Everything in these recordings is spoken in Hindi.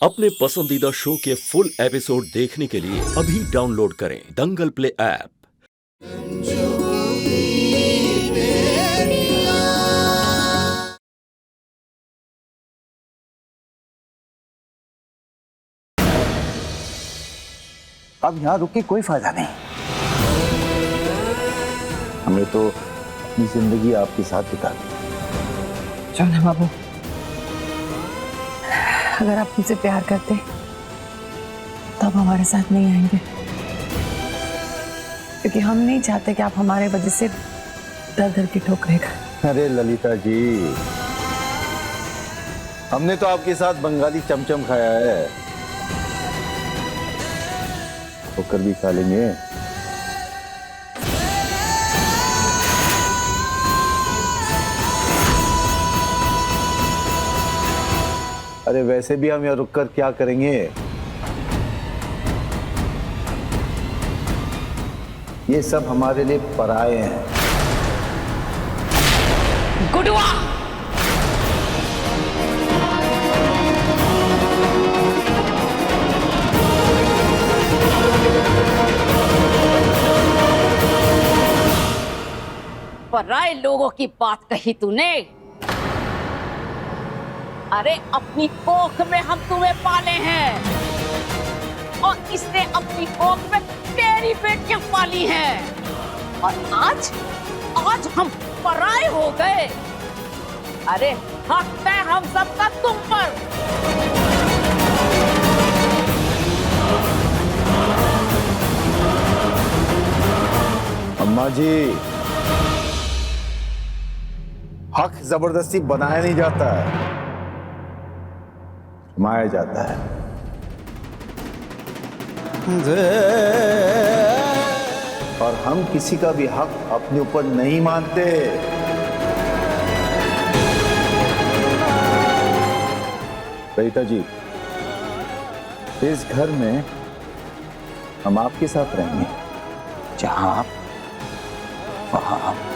अपने पसंदीदा शो के फुल एपिसोड देखने के लिए अभी डाउनलोड करें दंगल प्ले ऐप। अब यहाँ रुक के कोई फायदा नहीं। हमने तो अपनी जिंदगी आपके साथ बिता दी। सोना बाबू, अगर आप मुझसे प्यार करते तो आप हमारे साथ नहीं आएंगे, क्योंकि हम नहीं चाहते कि आप हमारे वजह से दर दर की ठोकरें खाएं। अरे ललिता जी, हमने तो आपके साथ बंगाली चमचम खाया है, ठोकर भी खा लेंगे। अरे वैसे भी हम यहाँ रुककर क्या करेंगे? ये सब हमारे लिए पराये हैं। गुडुआ! पराये लोगों की बात कही तूने। अरे अपनी कोख में हम तुम्हें पाले हैं और इसने अपनी कोख में तेरी बेटियां पाली हैं, और आज हम पराये हो गए। अरे हक है हम सबका तुम पर। अम्मा जी, हक जबरदस्ती बनाया नहीं जाता है, माया जाता है। और हम किसी का भी हक अपने ऊपर नहीं मानते। ललिता जी, इस घर में हम आपके साथ रहेंगे, जहां आप वहां हम।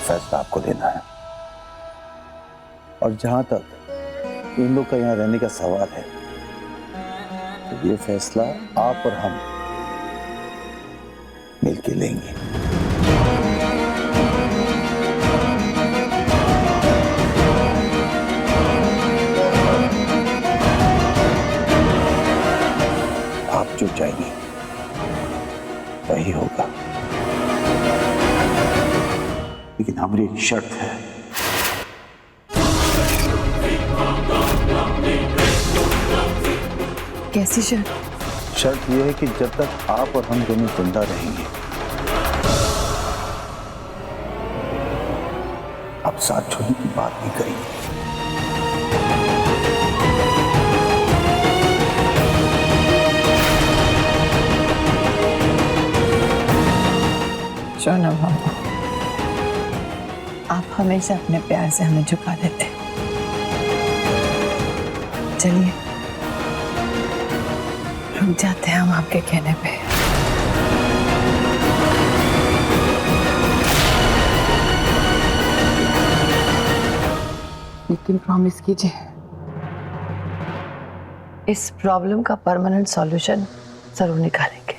फैसला आपको लेना है, और जहां तक इन लोग का यहां रहने का सवाल है, तो ये फैसला आप और हम मिलके लेंगे। आप जो चाहेंगे वही होगा, लेकिन हमारी एक शर्त है। कैसी शर्त? शर्त यह है कि जब तक आप और हम दोनों जिंदा रहेंगे, आप साथ छोड़ने की बात नहीं करेंगे। सोना बाबू, आप हमेशा अपने प्यार से हमें झुका देते। चलिए रुक जाते हैं हम आपके कहने पे। लेकिन प्रॉमिस कीजिए, इस प्रॉब्लम का परमानेंट सॉल्यूशन जरूर निकालेंगे।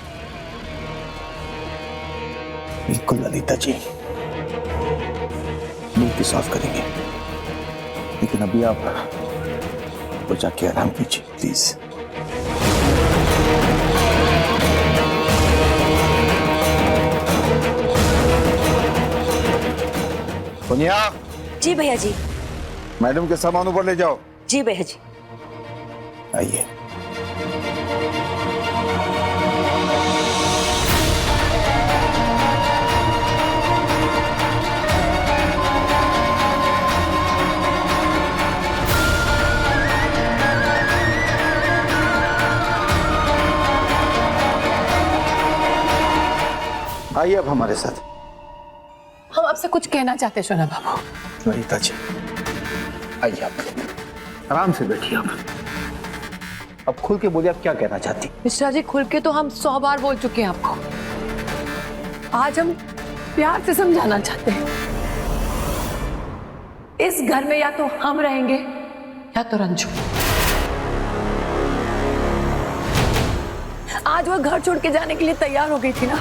बिल्कुल ललिता जी, मिलकर सॉल्व करेंगे, लेकिन अभी आप तो जाके आराम कीजिए प्लीज। सोनिया। जी भैया जी। मैडम के सामान ऊपर ले जाओ। जी भैया जी। आइए। आइए अब हमारे साथ। हम आपसे कुछ कहना चाहते हैं सोना बाबू। ललिता जी, आइए आप, आराम से बैठिए आप। अब खुल के बोलिए, आप क्या कहना चाहती? मिश्रा जी, खुल के तो हम 100 बार बोल चुके हैं आपको। आज हम प्यार से समझाना चाहते हैं। इस घर में या तो हम रहेंगे या तो रंजू। आज वो घर छोड़ के जाने के लिए तैयार हो गई थी ना,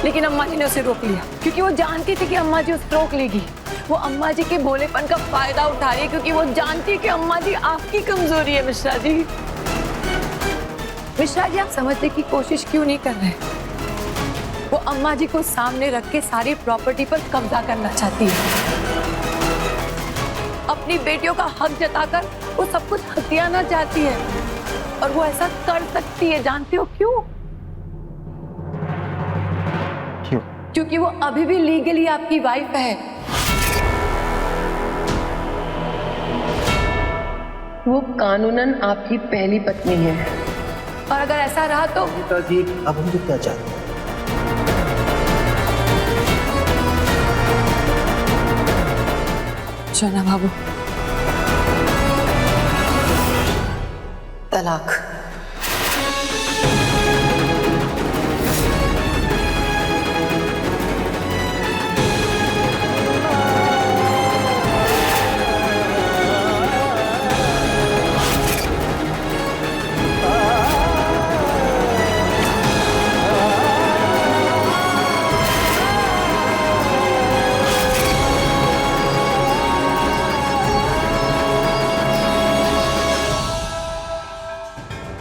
लेकिन अम्मा जी ने उसे रोक लिया क्योंकि वो जानती थी कि अम्मा जी उसे रोक लेगी। वो अम्मा जी के भोलेपन का फायदा उठा रही है क्योंकि वो जानती है कि अम्मा जी आपकी कमजोरी है। मिश्रा जी, मिश्रा जी, आप समझने की कोशिश क्यों नहीं कर रहे? वो अम्मा जी को सामने रख के सारी प्रॉपर्टी पर कब्जा करना चाहती है। अपनी बेटियों का हक जताकर वो सब कुछ हथियाना चाहती है और वो ऐसा कर सकती है। जानते हो क्यों? क्यों? क्योंकि वो अभी भी लीगली आपकी वाइफ है। वो कानूनन आपकी पहली पत्नी है और अगर ऐसा रहा तो पिताजी, अब हम तो क्या चाहते हैं? शोना बाबू, तलाक।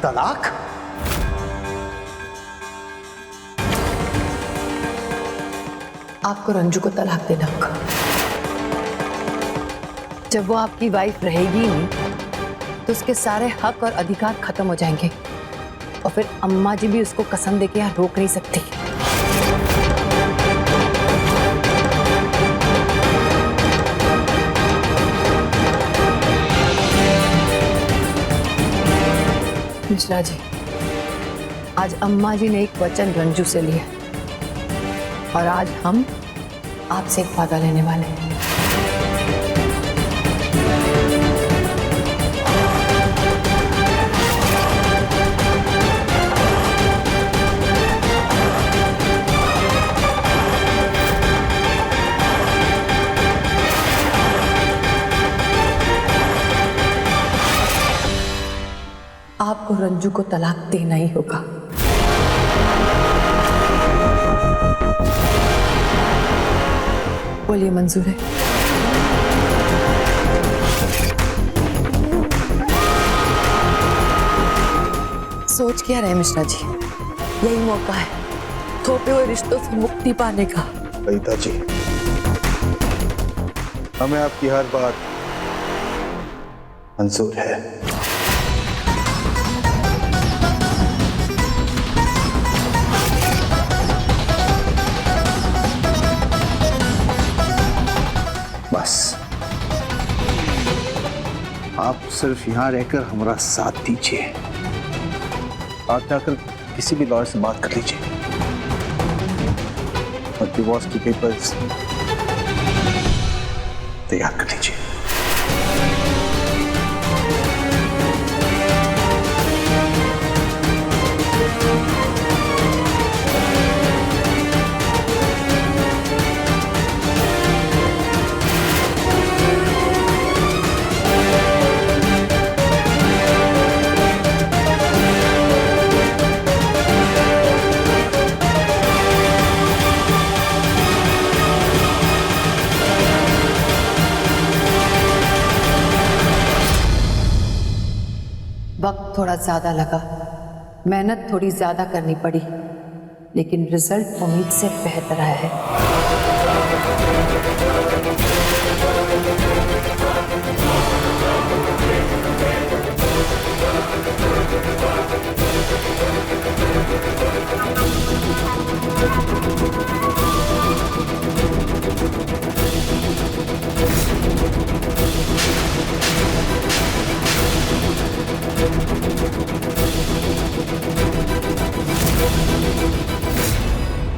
तलाक? आपको रंजू को तलाक देना होगा। जब वो आपकी वाइफ रहेगी नहीं तो उसके सारे हक और अधिकार खत्म हो जाएंगे और फिर अम्मा जी भी उसको कसम देके यहाँ रोक नहीं सकती। मिश्रा जी, आज अम्मा जी ने एक वचन रंजू से लिया और आज हम आपसे एक वादा लेने वाले हैं। आपको रंजू को तलाक देना ही होगा। बोलिए, मंजूर है? सोच क्या रहे मिश्रा जी? यही मौका है थोपे हुए रिश्तों से मुक्ति पाने का। पिताजी, हमें आपकी हर बात मंजूर है। बस आप सिर्फ यहाँ रहकर हमारा साथ दीजिए। आप जाकर किसी भी लॉयर से बात कर लीजिए और डिवोर्स की पेपर्स तैयार कर लीजिए। वक्त थोड़ा ज्यादा लगा, मेहनत थोड़ी ज्यादा करनी पड़ी, लेकिन रिजल्ट उम्मीद से बेहतर आया है।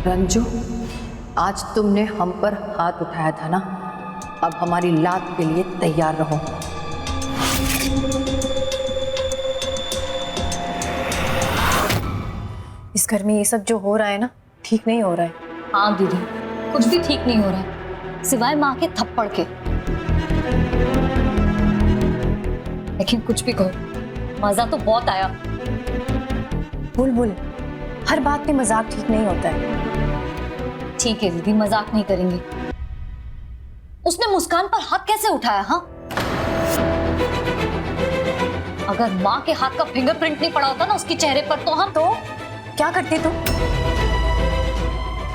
रंजू, आज तुमने हम पर हाथ उठाया था ना, अब हमारी लात के लिए तैयार रहो। इस घर में ये सब जो हो रहा है ना, ठीक नहीं हो रहा है। हाँ दीदी, कुछ भी ठीक नहीं हो रहा है, सिवाय माँ के थप्पड़ के। लेकिन कुछ भी कहो, मजा तो बहुत आया। बुलबुल, हर बात में मजाक ठीक नहीं होता है। ठीक है दीदी, मजाक नहीं करेंगे। उसने मुस्कान पर हाथ कैसे उठाया? हाँ, अगर माँ के हाथ का फिंगरप्रिंट नहीं पड़ा होता ना उसके चेहरे पर, तो हम तो क्या करती तुम?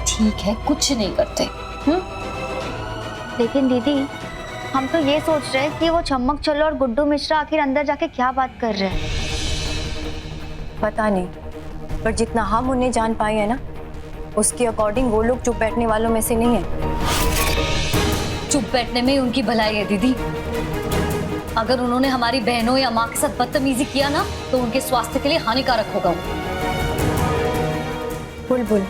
ठीक है, कुछ नहीं करते। लेकिन दीदी, हम तो ये सोच रहे हैं कि वो छम्मक छल्लो और गुड्डू मिश्रा आखिर अंदर जाके क्या बात कर रहे हैं। पता नहीं, पर जितना हम उन्हें जान पाए हैं ना, उसके अकॉर्डिंग वो लोग चुप बैठने वालों में से नहीं है। चुप बैठने में उनकी भलाई है दीदी। अगर उन्होंने हमारी बहनों या माँ के साथ बदतमीजी किया ना, तो उनके स्वास्थ्य के लिए हानिकारक होगा। बुलबुल,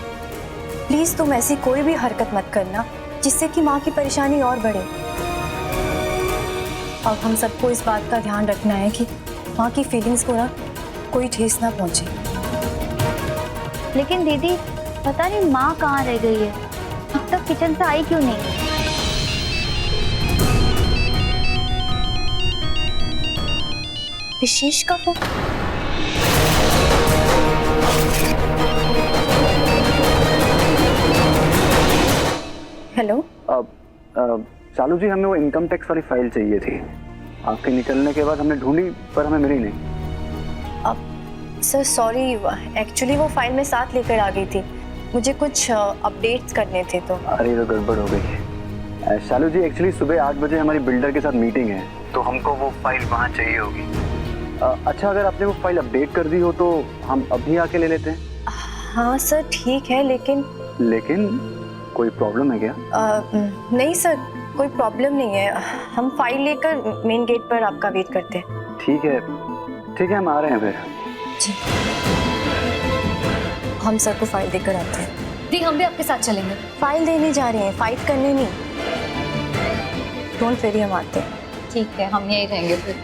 प्लीज तुम ऐसी कोई भी हरकत मत करना जिससे कि माँ की परेशानी और बढ़े। अब हम सबको इस बात का ध्यान रखना है कि माँ की फीलिंग्स को ना कोई ठेस ना पहुंचे। लेकिन दीदी, पता नहीं माँ कहाँ रह गई है, अब तक किचन से आई क्यों नहीं? विशेष का फोन? हेलो। शालू जी, हमें वो इनकम टैक्स वाली फाइल चाहिए थी। आपके निकलने के बाद हमने ढूंढी पर हमें मिली नहीं। सर सॉरी, एक्चुअली वो फाइल मैं साथ लेकर आ गई थी, मुझे कुछ अपडेट्स करने थे तो। अरे तो गड़बड़ हो गई। शालू जी, एक्चुअली सुबह 8 बजे हमारी बिल्डर के साथ मीटिंग है, तो हमको वो फाइल वहाँ चाहिए होगी। अच्छा, अगर आपने वो फाइल अपडेट कर दी हो तो हम अभी आके ले लेते हैं। हाँ सर ठीक है, लेकिन कोई प्रॉब्लम है क्या? नहीं सर, कोई प्रॉब्लम नहीं है। हम फाइल लेकर मेन गेट पर आपका वेट करते हैं। ठीक है, हम आ रहे हैं फिर। जी, हम सर को फाइल देकर आते हैं। दी, हम भी आपके साथ चलेंगे। फाइल देने जा रहे हैं, फाइट करने नहीं। डोंट वरी, हम आते हैं। ठीक है, हम यहीं रहेंगे फिर।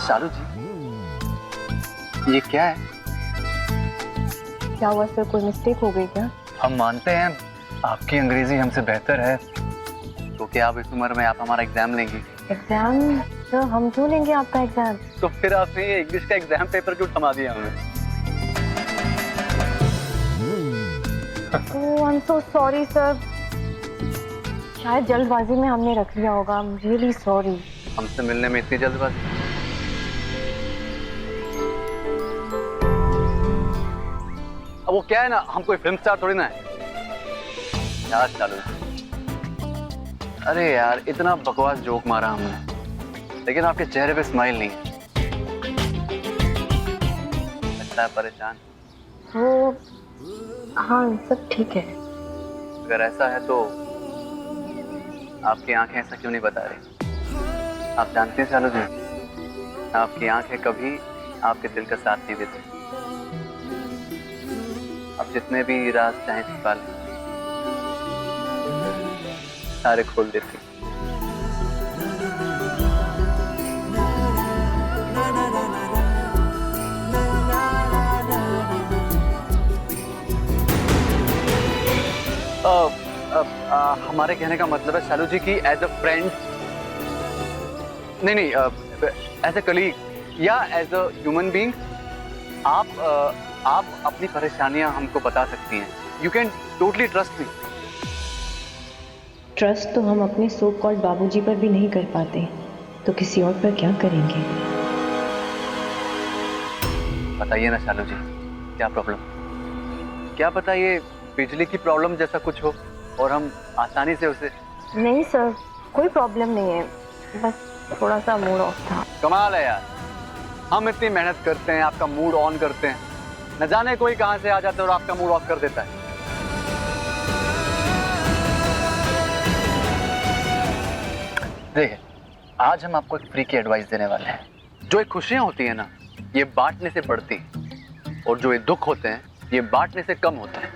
शालू जी, ये क्या है? क्या हुआ सर, कोई मिस्टेक हो गई क्या? हम मानते हैं आपकी अंग्रेजी हमसे बेहतर है, तो क्या आप इस उम्र में आप हमारा एग्जाम लेंगी? एग्जाम? सर हम क्यों लेंगे आपका एग्जाम? तो फिर आपने ये इंग्लिश का एग्जाम पेपर क्यों थमा दिया हमें? Oh I am so sorry sir, शायद जल्दबाजी में हमने रख लिया होगा। I am really sorry. हमसे मिलने में इतनी जल्दबाजी? अब वो क्या है ना, हम कोई फिल्म स्टार थोड़ी ना है यार। चालू, अरे यार इतना बकवास जोक मारा हमने, लेकिन आपके चेहरे पे स्माइल नहीं है। लगता है परेशान। तो हाँ सब ठीक है। अगर ऐसा है तो आपकी आंखें ऐसा क्यों नहीं बता रही? आप जानते हैं चालू जी, आपकी आंखें कभी आपके दिल का साथ नहीं देती। आप जितने भी राज चाहें छिपा लें, सारे खोल देती। हमारे कहने का मतलब है शालू जी की एज अ फ्रेंड, नहीं एज अ कलीग या एज अ ह्यूमन बीइंग आप अपनी परेशानियां हमको बता सकती हैं। You can totally trust me. Trust तो हम अपने सो कॉल्ड बाबूजी पर भी नहीं कर पाते, तो किसी और पर क्या करेंगे? बताइए ना शालू जी, क्या प्रॉब्लम? क्या पता ये बिजली की प्रॉब्लम जैसा कुछ हो और हम आसानी से उसे। नहीं सर, कोई प्रॉब्लम नहीं है, बस थोड़ा सा मूड ऑफ था। कमाल है यार, हम इतनी मेहनत करते हैं, आपका मूड ऑन करते हैं, न जाने कोई कहां से आ जाता है और आपका मूड ऑफ कर देता है। देखिए, आज हम आपको एक फ्री की एडवाइस देने वाले हैं। जो ये खुशियां होती है ना, ये बांटने से बढ़ती हैं, और जो ये दुख होते हैं, ये बांटने से कम होते हैं।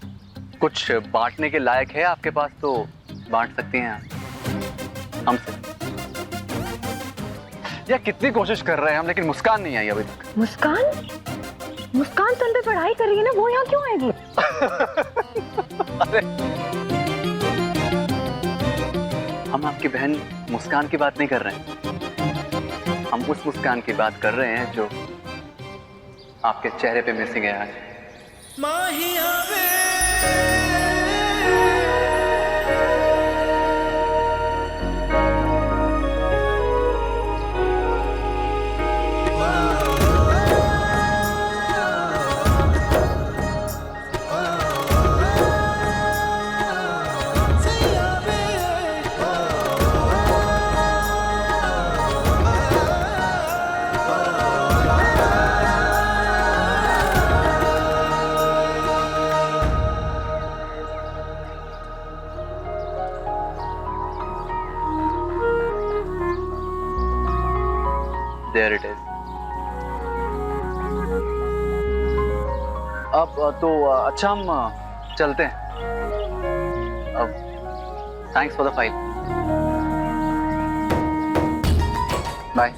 कुछ बांटने के लायक है आपके पास तो बांट सकती हैं आप हमसे। या कितनी कोशिश कर रहे हैं हम, लेकिन मुस्कान नहीं आई अभी तक। मुस्कान? मुस्कान तो पे पढ़ाई कर रही है ना, वो यहाँ क्यों आएगी? अरे हम आपकी बहन मुस्कान की बात नहीं कर रहे हैं, हम उस मुस्कान की बात कर रहे हैं जो आपके चेहरे पे मिसिंग है आज। There it is. अब तो अच्छा हम चलते हैं। अब thanks for the file. Bye.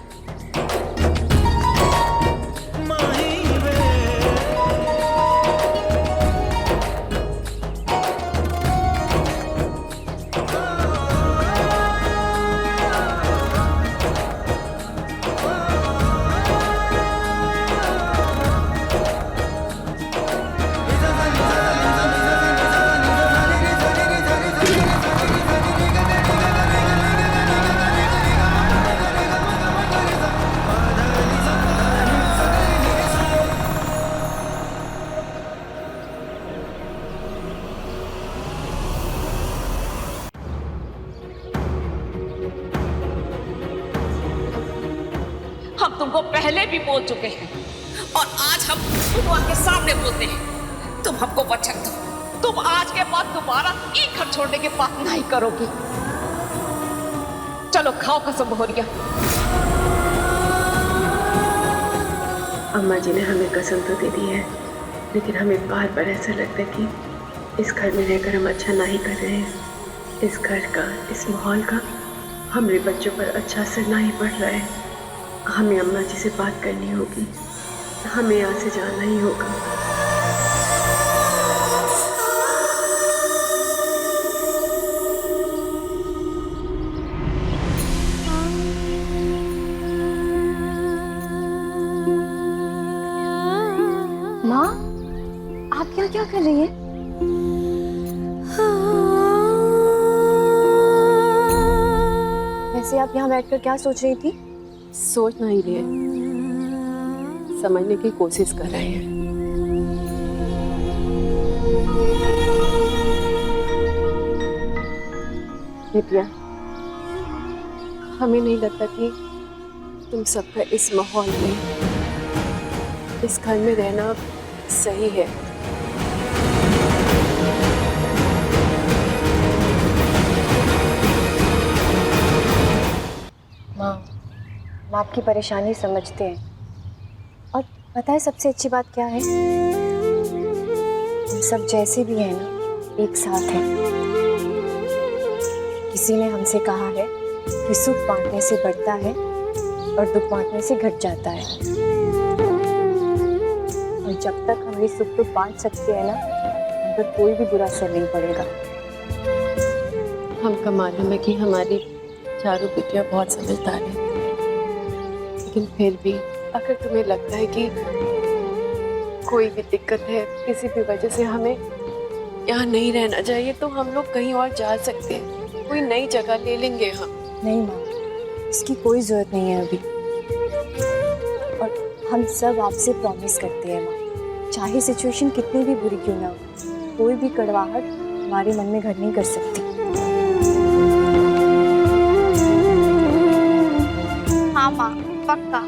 हम तुमको पहले भी बोल चुके हैं और आज हम तुम के सामने बोलते हैं, तुम हमको वचन दो, तुम आज के बाद दोबारा ये घर छोड़ने की बात नहीं करोगी। चलो खाओ कसम भोरिया। अम्मा जी ने हमें कसम तो दे दी है, लेकिन हमें बार बार ऐसा लगता है कि इस घर में रहकर हम अच्छा नहीं कर रहे हैं। इस घर का, इस माहौल का हमारे बच्चों पर अच्छा असर नहीं पड़ रहा है। हमें अम्मा जी से बात करनी होगी, हमें यहाँ से जाना ही होगा। माँ, आप क्या क्या कर रही है? वैसे आप यहाँ बैठकर क्या सोच रही थी? सोच नहीं रहे, समझने की कोशिश कर रहे हैं। नित्या, हमें नहीं लगता कि तुम सबका इस माहौल में, इस घर में रहना सही है। माँ, हम आपकी परेशानी समझते हैं, और पता है सबसे अच्छी बात क्या है? हम सब जैसे भी हैं ना, एक साथ हैं। किसी ने हमसे कहा है कि सुख बांटने से बढ़ता है और दुख बांटने से घट जाता है, और जब तक हम ये सुख दुख बांट सकते हैं ना, हम पर कोई भी बुरा असर नहीं पड़ेगा। हमका मालूम है कि हमारी चारों बेटियां बहुत समझदार हैं, लेकिन फिर भी अगर तुम्हें लगता है कि कोई भी दिक्कत है, किसी भी वजह से हमें यहाँ नहीं रहना चाहिए, तो हम लोग कहीं और जा सकते हैं, कोई नई जगह ले लेंगे हम। नहीं माँ, इसकी कोई ज़रूरत नहीं है अभी। और हम सब आपसे प्रॉमिस करते हैं माँ, चाहे सिचुएशन कितनी भी बुरी क्यों ना हो, कोई भी कड़वाहट हमारे मन में घर नहीं कर सकती। हाँ माँ, पक्का।